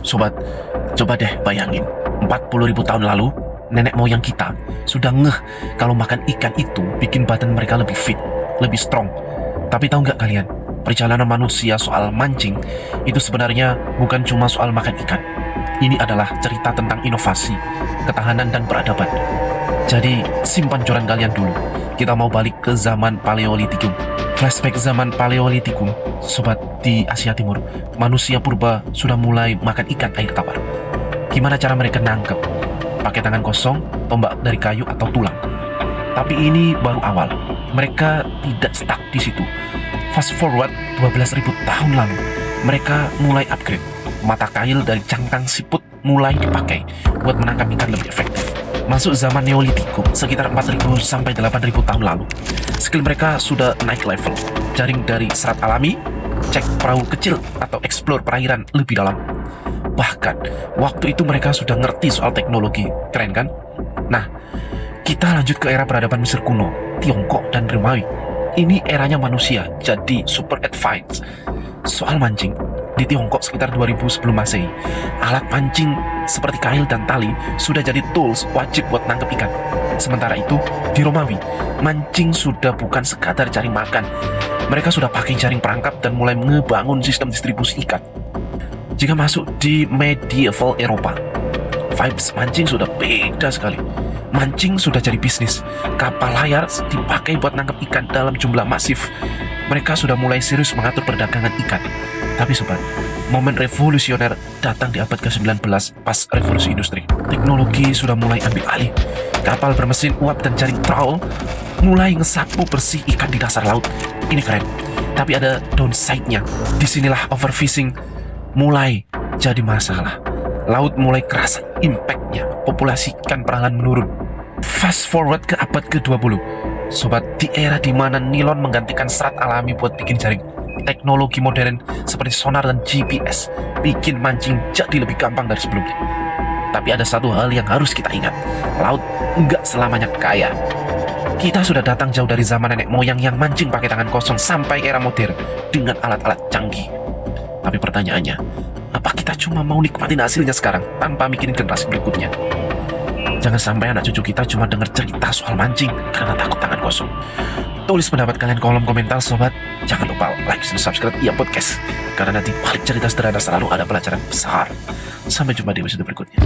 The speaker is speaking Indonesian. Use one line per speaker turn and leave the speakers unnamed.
Sobat, coba deh bayangin, 40.000 tahun lalu, nenek moyang kita sudah ngeh kalau makan ikan itu bikin badan mereka lebih fit, lebih strong. Tapi tahu nggak kalian, perjalanan manusia soal mancing itu sebenarnya bukan cuma soal makan ikan. Ini adalah cerita tentang inovasi, ketahanan, dan peradaban. Jadi, simpan joran kalian dulu. Kita mau balik ke zaman Paleolitikum. Flashback zaman Paleolitikum, sobat, di Asia Timur, manusia purba sudah mulai makan ikan air tawar. Gimana cara mereka nangkep? Pakai tangan kosong, tombak dari kayu atau tulang. Tapi ini baru awal. Mereka tidak stuck di situ. Fast forward 12.000 tahun lalu, mereka mulai upgrade. Mata kail dari cangkang siput mulai dipakai buat menangkap ikan lebih efektif. Masuk zaman Neolitikum sekitar 4.000 sampai 8.000 tahun lalu, skill mereka sudah naik level. Jaring dari serat alami, cek perahu kecil, atau explore perairan lebih dalam. Bahkan, waktu itu mereka sudah ngerti soal teknologi. Keren kan? Nah, kita lanjut ke era peradaban Mesir kuno, Tiongkok, dan Romawi. Ini eranya manusia, jadi super advanced. Soal mancing, di Tiongkok sekitar 2000 sebelum Masehi, alat pancing seperti kail dan tali sudah jadi tools wajib buat nangkep ikan. Sementara itu, di Romawi, mancing sudah bukan sekadar cari makan. Mereka sudah pakai jaring perangkap dan mulai ngebangun sistem distribusi ikan. Jika masuk di medieval Eropa, vibes mancing sudah beda sekali. Mancing sudah jadi bisnis. Kapal layar dipakai buat nangkep ikan dalam jumlah masif. Mereka sudah mulai serius mengatur perdagangan ikan. Tapi sobat, momen revolusioner datang di abad ke-19 pas revolusi industri. Teknologi sudah mulai ambil alih. Kapal bermesin uap dan jaring trawl mulai ngesapu bersih ikan di dasar laut. Ini keren. Tapi ada downside-nya. Disinilah overfishing mulai jadi masalah. Laut mulai kerasa impact-nya. Populasi ikan perlahan menurun. Fast forward ke abad ke-20. Sobat, di era dimana nilon menggantikan serat alami buat bikin jaring. Teknologi modern seperti sonar dan GPS bikin mancing jadi lebih gampang dari sebelumnya. Tapi ada satu hal yang harus kita ingat. Laut nggak selamanya kaya. Kita sudah datang jauh dari zaman nenek moyang yang mancing pakai tangan kosong sampai era modern dengan alat-alat canggih. Tapi pertanyaannya, apa kita cuma mau nikmatin hasilnya sekarang tanpa mikirin generasi berikutnya? Jangan sampai anak cucu kita cuma denger cerita soal mancing karena takut tangan kosong. Tulis pendapat kalian kolom komentar sobat. Jangan lupa like dan subscribe Ia Podcast, karena nanti balik cerita sederhana selalu ada pelajaran besar. Sampai jumpa di episode berikutnya.